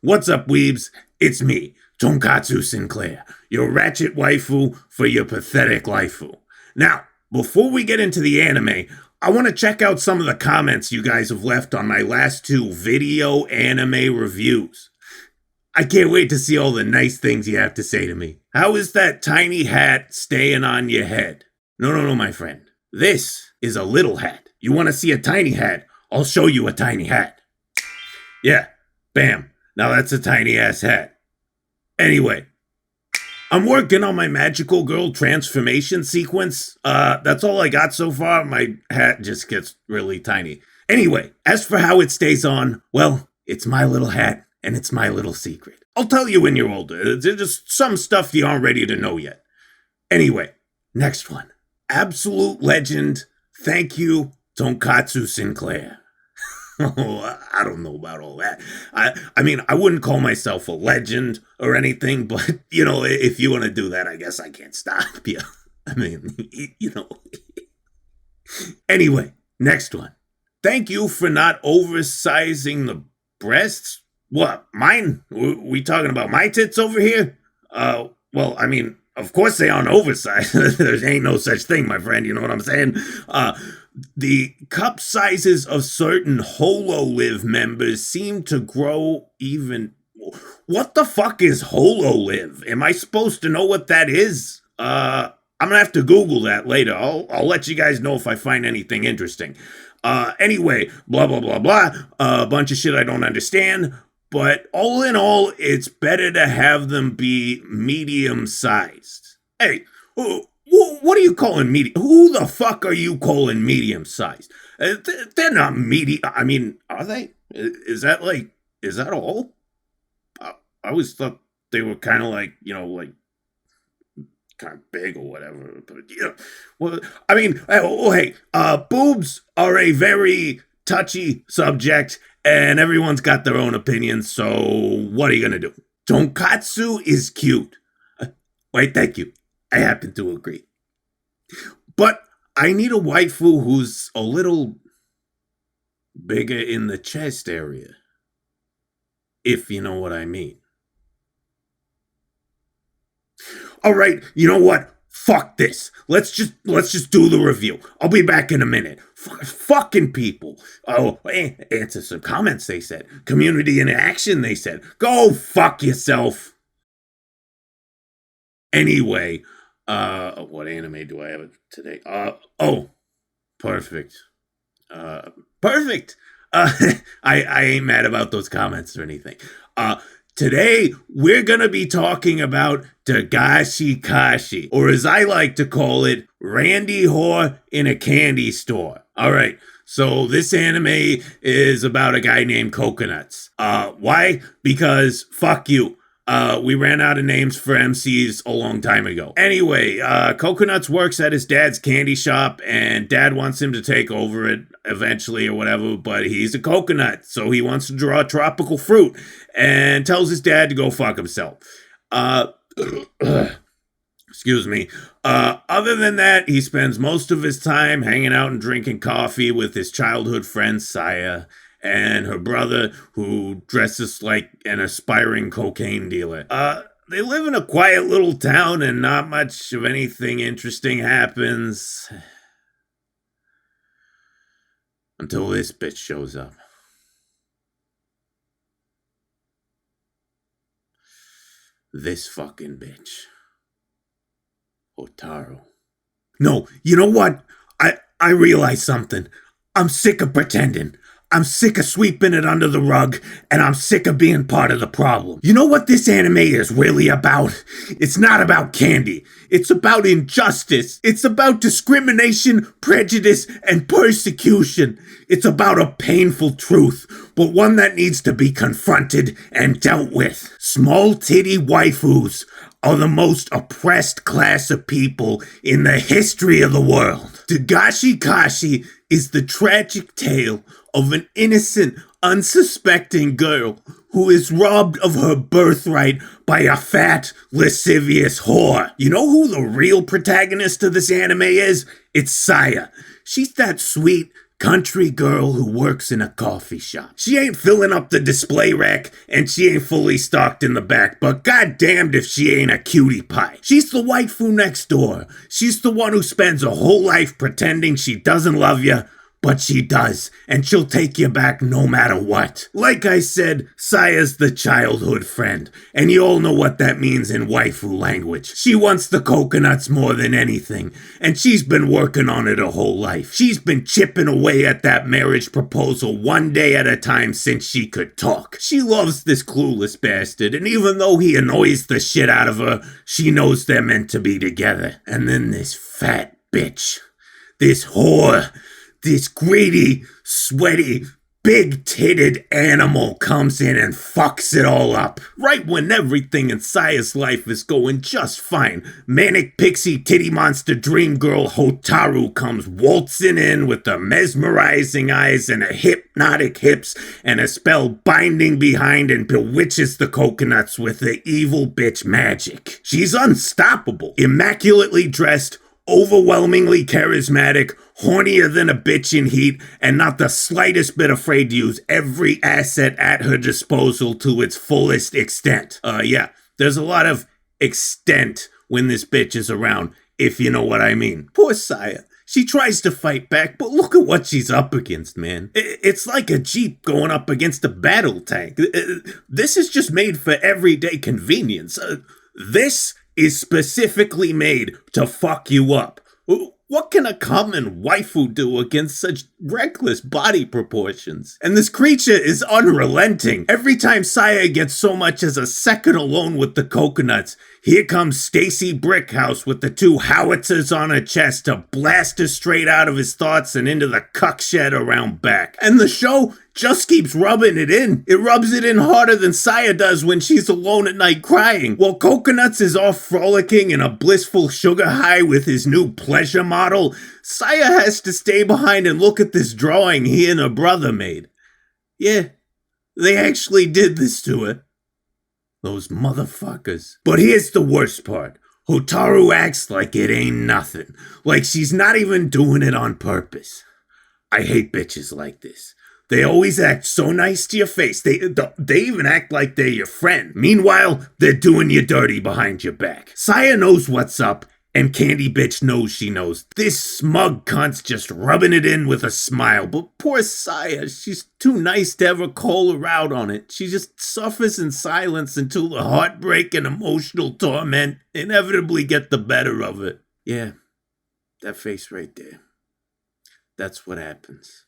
What's up, weebs? It's me, Tonkatsu Sinclair, your ratchet waifu for your pathetic waifu. Now, before we get into the anime, I want to check out some of the comments you guys have left on my last two video anime reviews. I can't wait to see all the nice things you have to say to me. How is that tiny hat staying on your head? No, my friend. This is a little hat. You want to see a tiny hat? I'll show you a tiny hat. Yeah, bam. Now that's a tiny ass hat. Anyway, I'm working on my magical girl transformation sequence. That's all I got so far. My hat just gets really tiny. Anyway, as for how it stays on, well, it's my little hat and it's my little secret. I'll tell you when you're older. There's just some stuff you aren't ready to know yet. Anyway, next one. Absolute legend. Thank you, Tonkatsu Sinclair. Oh, I don't know about all that. I mean, I wouldn't call myself a legend or anything, but, if you want to do that, I guess I can't stop you. I mean, Anyway, next one. Thank you for not oversizing the breasts. What, mine? We talking about my tits over here? Well, I mean, of course they aren't oversized. There ain't no such thing, my friend, you know what I'm saying? The cup sizes of certain HoloLive members seem to grow even... What the fuck is HoloLive? Am I supposed to know what that is? I'm gonna have to Google that later. I'll let you guys know if I find anything interesting. Anyway, blah, blah, blah, blah. A bunch of shit I don't understand. But all in all, it's better to have them be medium-sized. Hey, what are you calling medium? Who the fuck are you calling medium-sized? They're not medium. I mean, are they? Is that all? I always thought they were kind of like, kind of big or whatever. But, well, I mean, hey, boobs are a very touchy subject, and everyone's got their own opinion, so what are you gonna do? Tonkatsu is cute. Wait, thank you. I happen to agree. But I need a waifu who's a little bigger in the chest area. If you know what I mean. Alright, you know what? Fuck this. Let's just do the review. I'll be back in a minute. Fucking people. Oh, answer some comments, they said. Community interaction, they said. Go fuck yourself. Anyway, what anime do I have today? Perfect. Perfect. I ain't mad about those comments or anything. Today, we're going to be talking about Dagashi Kashi, or as I like to call it, Randy Whore in a candy store. All right, so this anime is about a guy named Coconuts. Why? Because fuck you. We ran out of names for MCs a long time ago. Anyway, Coconuts works at his dad's candy shop, and dad wants him to take over it eventually or whatever, but he's a coconut, so he wants to draw tropical fruit, and tells his dad to go fuck himself. Excuse me. Other than that, he spends most of his time hanging out and drinking coffee with his childhood friend, Saya, and her brother, who dresses like an aspiring cocaine dealer. They live in a quiet little town and not much of anything interesting happens. Until this bitch shows up. This fucking bitch. Otaro. No, you know what? I realized something. I'm sick of pretending. I'm sick of sweeping it under the rug, and I'm sick of being part of the problem. You know what this anime is really about? It's not about candy. It's about injustice. It's about discrimination, prejudice, and persecution. It's about a painful truth, but one that needs to be confronted and dealt with. Small titty waifus are the most oppressed class of people in the history of the world. Dagashi Kashi is the tragic tale of an innocent, unsuspecting girl who is robbed of her birthright by a fat, lascivious whore. You know who the real protagonist of this anime is? It's Saya. She's that sweet, country girl who works in a coffee shop. She ain't filling up the display rack, and she ain't fully stocked in the back, but goddamned if she ain't a cutie pie. She's the waifu next door. She's the one who spends her whole life pretending she doesn't love you, but she does, and she'll take you back no matter what. Like I said, Saya's the childhood friend, and you all know what that means in waifu language. She wants the coconuts more than anything, and she's been working on it her whole life. She's been chipping away at that marriage proposal one day at a time since she could talk. She loves this clueless bastard, and even though he annoys the shit out of her, she knows they're meant to be together. And then this fat bitch, this whore, this greedy, sweaty, big-titted animal comes in and fucks it all up. Right when everything in Saya's life is going just fine, manic pixie titty monster dream girl Hotaru comes waltzing in with her mesmerizing eyes and her hypnotic hips and a spell binding behind and bewitches the coconuts with her evil bitch magic. She's unstoppable, immaculately dressed, overwhelmingly charismatic, hornier than a bitch in heat, and not the slightest bit afraid to use every asset at her disposal to its fullest extent. Yeah, there's a lot of extent when this bitch is around, if you know what I mean. Poor Saya. She tries to fight back, but look at what she's up against, man. It's like a Jeep going up against a battle tank. This is just made for everyday convenience. This is specifically made to fuck you up. What can a common waifu do against such reckless body proportions? And this creature is unrelenting. Every time Saya gets so much as a second alone with the coconuts, here comes Stacy Brickhouse with the two howitzers on her chest to blast her straight out of his thoughts and into the cuck shed around back. And the show just keeps rubbing it in. It rubs it in harder than Saya does when she's alone at night crying. While Coconuts is off frolicking in a blissful sugar high with his new pleasure model, Saya has to stay behind and look at this drawing he and her brother made. Yeah, they actually did this to her. Those motherfuckers. But here's the worst part. Hotaru acts like it ain't nothing. Like she's not even doing it on purpose. I hate bitches like this. They always act so nice to your face. They even act like they're your friend. Meanwhile, they're doing you dirty behind your back. Saya knows what's up, and Candy Bitch knows she knows. This smug cunt's just rubbing it in with a smile. But poor Saya, she's too nice to ever call her out on it. She just suffers in silence until the heartbreak and emotional torment inevitably get the better of it. Yeah, that face right there. That's what happens.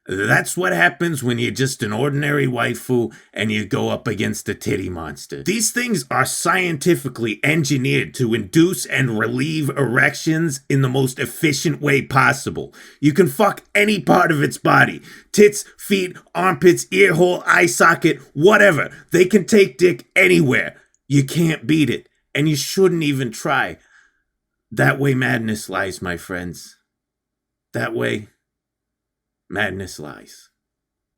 That's what happens when you're just an ordinary waifu and you go up against a titty monster. These things are scientifically engineered to induce and relieve erections in the most efficient way possible. You can fuck any part of its body. Tits, feet, armpits, ear hole, eye socket, whatever. They can take dick anywhere. You can't beat it, and you shouldn't even try. That way madness lies, my friends. That way madness lies.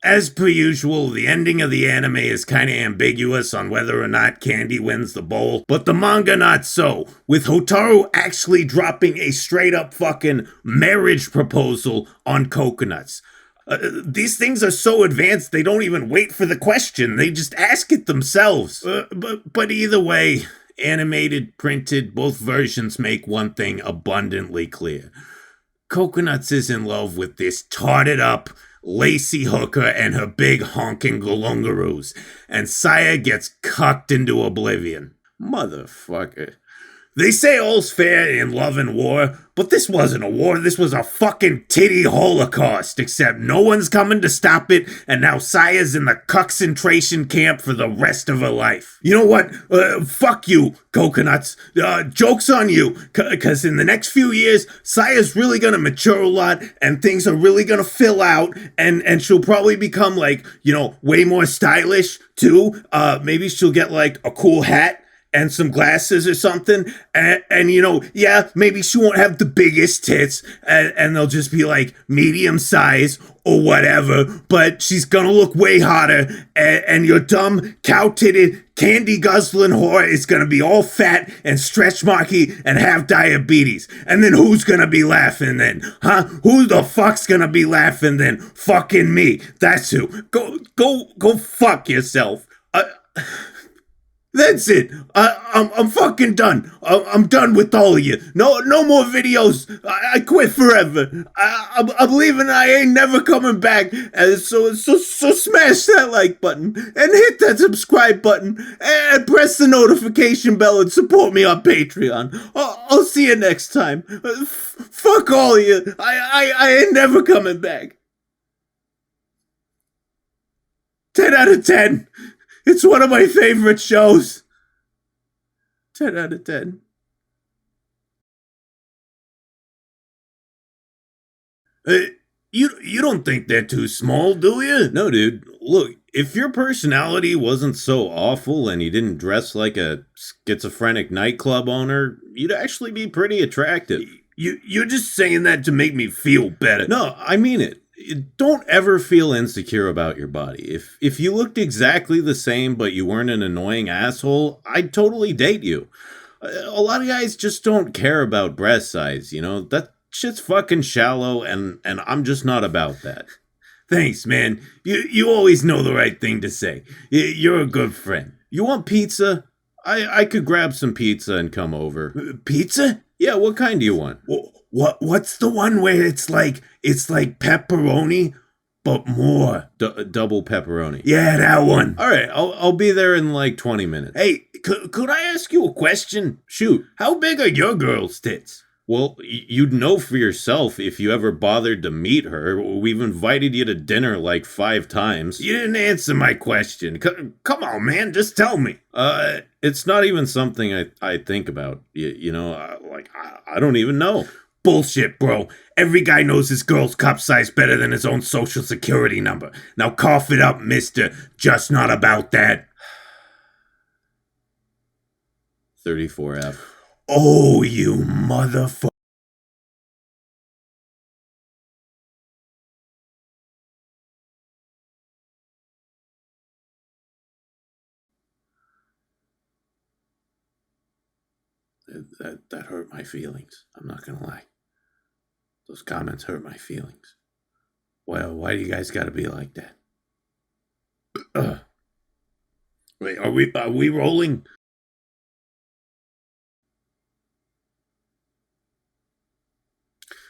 As per usual, the ending of the anime is kinda ambiguous on whether or not Candy wins the bowl, but the manga not so, with Hotaru actually dropping a straight up fucking marriage proposal on Coconuts. These things are so advanced they don't even wait for the question, they just ask it themselves. But either way, animated, printed, both versions make one thing abundantly clear. Coconuts is in love with this tarted up, lacy hooker and her big honking galungaroos, and Saya gets cucked into oblivion. Motherfucker. They say all's fair in love and war, but this wasn't a war, this was a fucking titty holocaust, except no one's coming to stop it, and now Saya's in the concentration camp for the rest of her life. You know what? Fuck you, Coconuts. Joke's on you, because in the next few years, Saya's really gonna mature a lot, and things are really gonna fill out, and she'll probably become, like, way more stylish, too. Maybe she'll get, like, a cool hat and some glasses or something, and maybe she won't have the biggest tits, and they'll just be like medium size or whatever, but she's gonna look way hotter, and your dumb cow-titted candy guzzling whore is gonna be all fat and stretch marky and have diabetes. And then who's gonna be laughing then? Huh? Who the fuck's gonna be laughing then? Fucking me. That's who. Go fuck yourself. That's it. I'm fucking done. I'm done with all of you. No more videos. I quit forever. I'm leaving. I ain't never coming back. So smash that like button and hit that subscribe button and press the notification bell and support me on Patreon. I'll see you next time. Fuck all of you. I ain't never coming back. 10 out of 10. It's one of my favorite shows. 10 out of 10. You don't think they're too small, do you? No, dude. Look, if your personality wasn't so awful and you didn't dress like a schizophrenic nightclub owner, you'd actually be pretty attractive. You're just saying that to make me feel better. No, I mean it. Don't ever feel insecure about your body. If you looked exactly the same but you weren't an annoying asshole, I'd totally date you. A lot of guys just don't care about breast size, you know? That shit's fucking shallow and I'm just not about that. Thanks, man. You always know the right thing to say. You're a good friend. You want pizza? I could grab some pizza and come over. Pizza? Yeah, what kind do you want? What's the one where it's like pepperoni, but more? Double pepperoni. Yeah, that one. All right, I'll be there in like 20 minutes. Hey, could I ask you a question? Shoot. How big are your girl's tits? Well, you'd know for yourself if you ever bothered to meet her. We've invited you to dinner like 5 times. You didn't answer my question. Come on, man, just tell me. It's not even something I think about. You know, I don't even know. Bullshit, bro. Every guy knows his girl's cup size better than his own social security number. Now cough it up, mister. Just not about that. 34F. Oh, you motherfucker. That hurt my feelings. I'm not gonna lie. Those comments hurt my feelings. Well, why do you guys gotta be like that? Wait, are we rolling?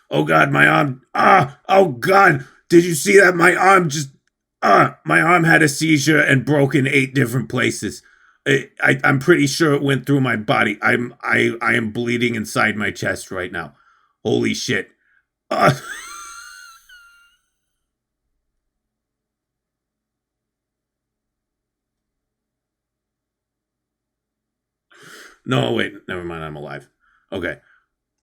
Oh god, my arm. Oh god. Did you see that? My arm had a seizure and broke in 8 different places. I'm pretty sure it went through my body. I am bleeding inside my chest right now. Holy shit. Uh, no, wait, never mind. I'm alive. Okay.